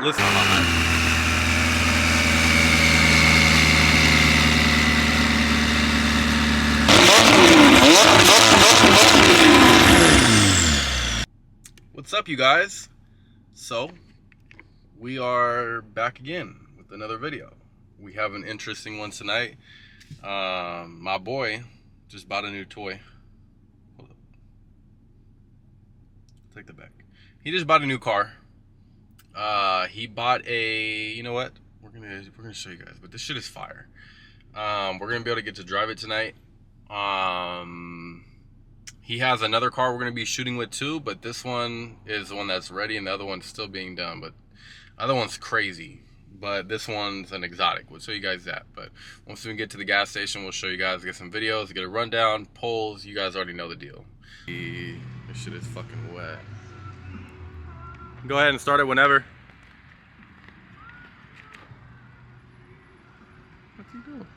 listen how high. What's up, you guys? So we are back again with another video. We have an interesting one tonight. My boy just bought a new toy. Hold up. Take that back. He just bought a new car. He bought a, you know what? We're gonna show you guys, but this shit is fire. We're gonna be able to get to drive it tonight. He has another car we're gonna be shooting with too, but this one is the one that's ready and the other one's still being done. But the other one's crazy, but this one's an exotic. We'll show you guys that. But once we get to the gas station, we'll show you guys, get some videos, get a rundown, polls. You guys already know the deal. This shit is fucking wet. Go ahead and start it whenever. What's he doing?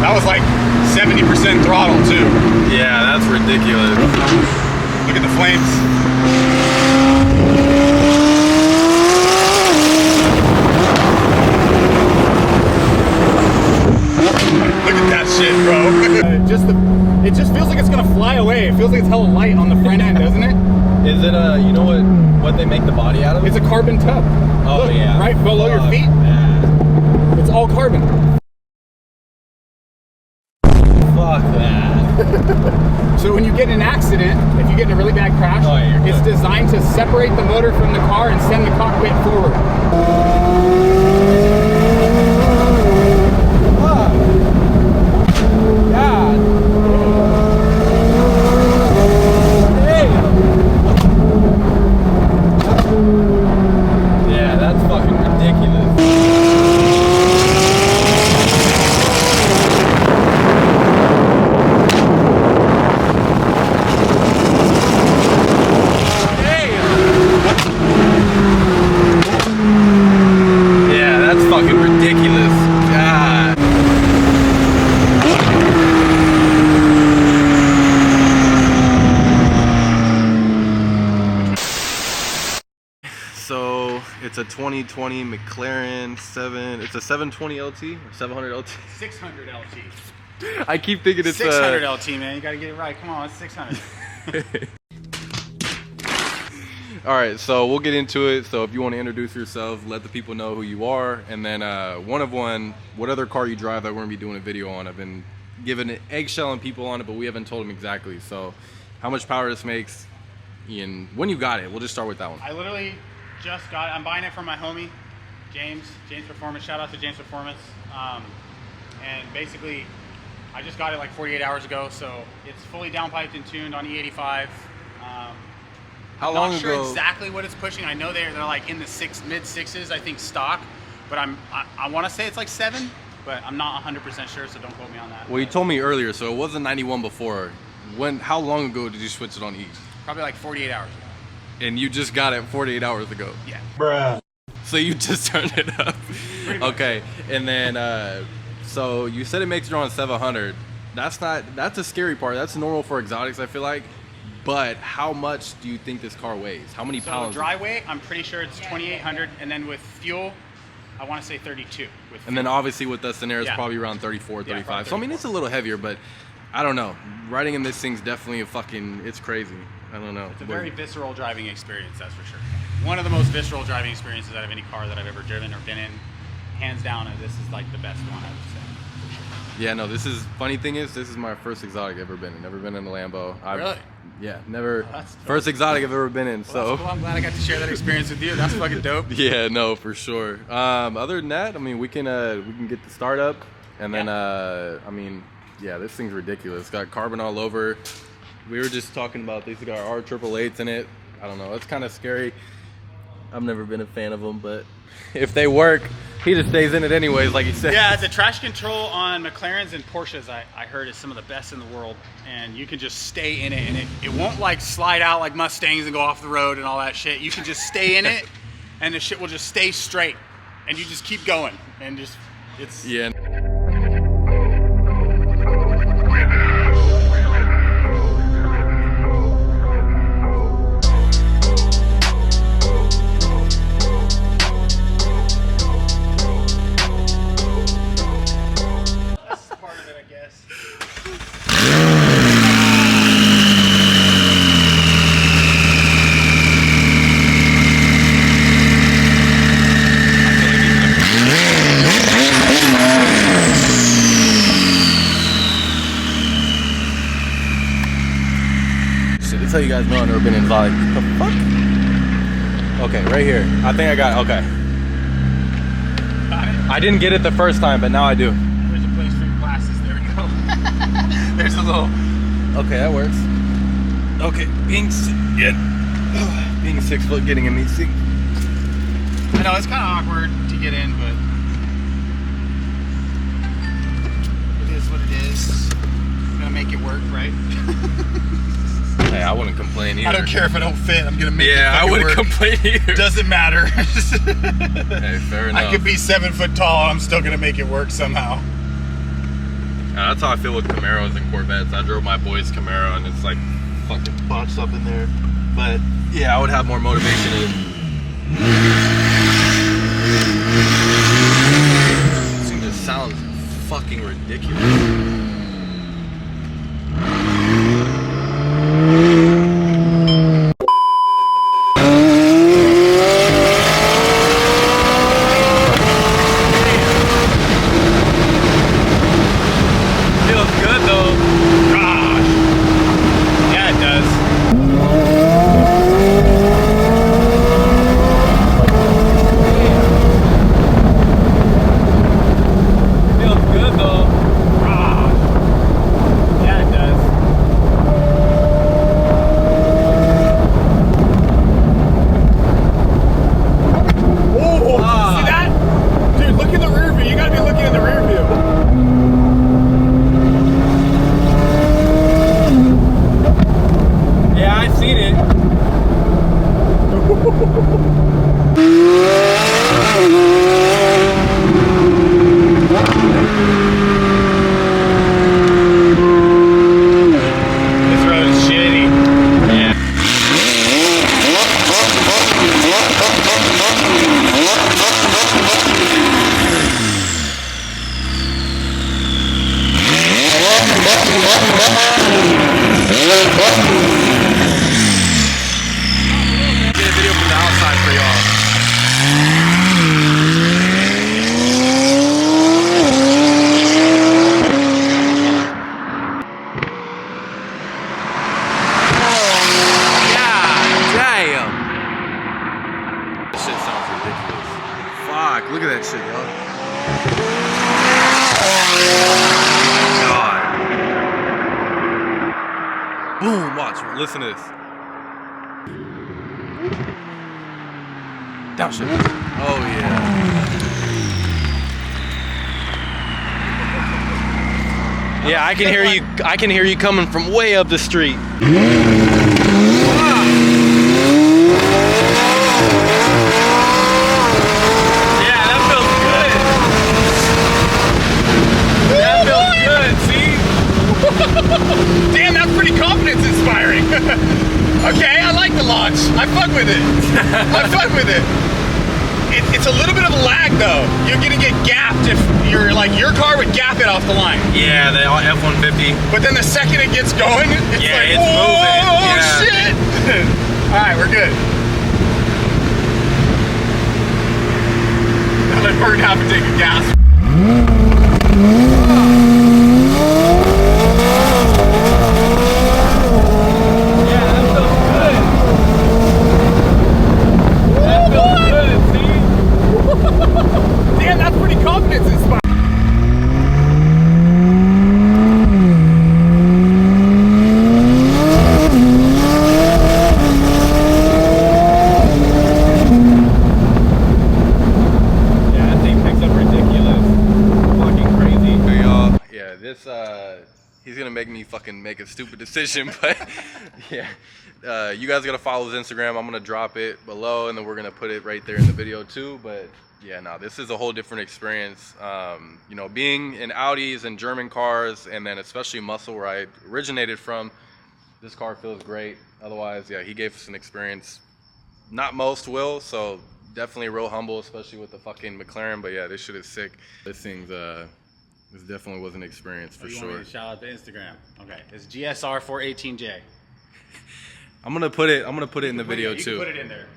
That was like 70% throttle too. Yeah, that's ridiculous. Look at the flames. Look at that shit, bro. It just feels like it's gonna fly away. It feels like it's hella light on the front end, doesn't it? Is it you know what they make the body out of? It's a carbon tub. Oh, look, yeah. right below your feet. Man. It's all carbon. Fuck that. So when you get in an accident, if you get in a really bad crash, it's designed to separate the motor from the car and send the cockpit forward. So it's a 2020 McLaren 7. It's a 720LT or 700LT. 600LT. I keep thinking it's 600LT, man. You gotta get it right. Come on, it's 600. All right, so we'll get into it. So if you want to introduce yourself, let the people know who you are, and then what other car you drive that we're gonna be doing a video on. I've been giving it eggshelling people on it, but we haven't told them exactly. So how much power this makes, and when you got it. We'll just start with that one. I literally just got it. I'm buying it from my homie, James Performance. Shout out to James Performance. And basically, I just got it like 48 hours ago, so it's fully downpiped and tuned on E85. How long ago? Not sure exactly what it's pushing. I know they're like in the mid sixes, I think, stock. But I want to say it's like 7, but I'm not 100% sure, so don't quote me on that. Well, you told me earlier, so it wasn't 91 before. How long ago did you switch it on E? Probably like 48 hours ago. And you just got it 48 hours ago? Yeah. Bruh. So you just turned it up. Okay, and then so you said it makes it on 700. That's a scary part. That's normal for exotics, I feel like. But how much do you think this car weighs? How many pounds? So dry weight, I'm pretty sure it's 2,800, and then with fuel, I want to say 32. And then obviously with the Sonera, it's probably around 34, 35. 34. So I mean, it's a little heavier, but I don't know. Riding in this thing's definitely it's crazy. I don't know. It's a very visceral driving experience, that's for sure. One of the most visceral driving experiences out of any car that I've ever driven or been in. Hands down, this is like the best one, I would say. For sure. Yeah, no, this is, funny thing is, this is my first exotic I've ever been in. Never been in the Lambo. Really? Yeah, never. Oh, that's dope. First exotic I've ever been in, Well, so. that's cool. I'm glad I got to share that experience with you. That's fucking dope. Yeah, no, for sure. Other than that, I mean, we can get the startup, and then I mean, yeah, this thing's ridiculous. It's got carbon all over. We were just talking about these got R888s in it. I don't know, it's kind of scary. I've never been a fan of them, but if they work, he just stays in it anyways, like you said. Yeah, the traction control on McLarens and Porsches, I heard, is some of the best in the world. And you can just stay in it, and it won't like slide out like Mustangs and go off the road and all that shit. You can just stay in it, and the shit will just stay straight, and you just keep going, and just it's. Yeah. Just so you guys know, I've never been in exotic. What the fuck? Okay, right here. I think I got it. Okay. Got it? I didn't get it the first time, but now I do. There's a place for your glasses. There we go. There's a little. Okay, that works. Okay, being 6 foot, getting in these seats. I know it's kind of awkward to get in, but it is what it is. I'm gonna make it work, right? Hey, I wouldn't complain either. I don't care if I don't fit. I'm gonna make it Yeah, I fucking wouldn't work. complain either. Doesn't matter. Hey, fair enough. I could be 7 foot tall. I'm still gonna make it work somehow. That's how I feel with Camaros and Corvettes. I drove my boy's Camaro and it's like fucking boxed up in there. But yeah, I would have more motivation to. This thing just sounds fucking ridiculous. Look at that shit, y'all. God. Boom, watch. Listen to this. Downshift. Oh, yeah. Yeah, I can hear you. I can hear you coming from way up the street. Damn, that's pretty confidence inspiring. Okay, I like the launch. I fuck with it. I fuck with it. It's a little bit of a lag though. You're gonna get gapped if you're like, your car would gap it off the line. Yeah, the F-150. But then the second it gets going, it's yeah, like, it's moving. Oh yeah. shit. All right, we're good. Now let Bird have to take a gas. and make a stupid decision. But yeah, you guys gotta follow his Instagram. I'm gonna drop it below, and then we're gonna put it right there in the video too. But yeah, no, this is a whole different experience. You know, being in Audis and German cars, and then especially muscle where I originated from, this car feels great. Otherwise, yeah, he gave us an experience not most will, so definitely real humble, especially with the fucking McLaren. But yeah, this shit is sick. This thing's this definitely was an experience for sure. Want me to shout out the Instagram? Okay, it's GSR418J. I'm gonna put it in the video you too. can put it in there.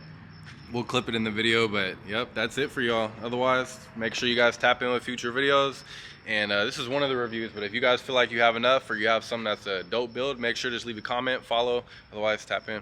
We'll clip it in the video, but yep, that's it for y'all. Otherwise, make sure you guys tap in with future videos. And this is one of the reviews, but if you guys feel like you have enough or you have something that's a dope build, make sure to just leave a comment, follow. Otherwise, tap in.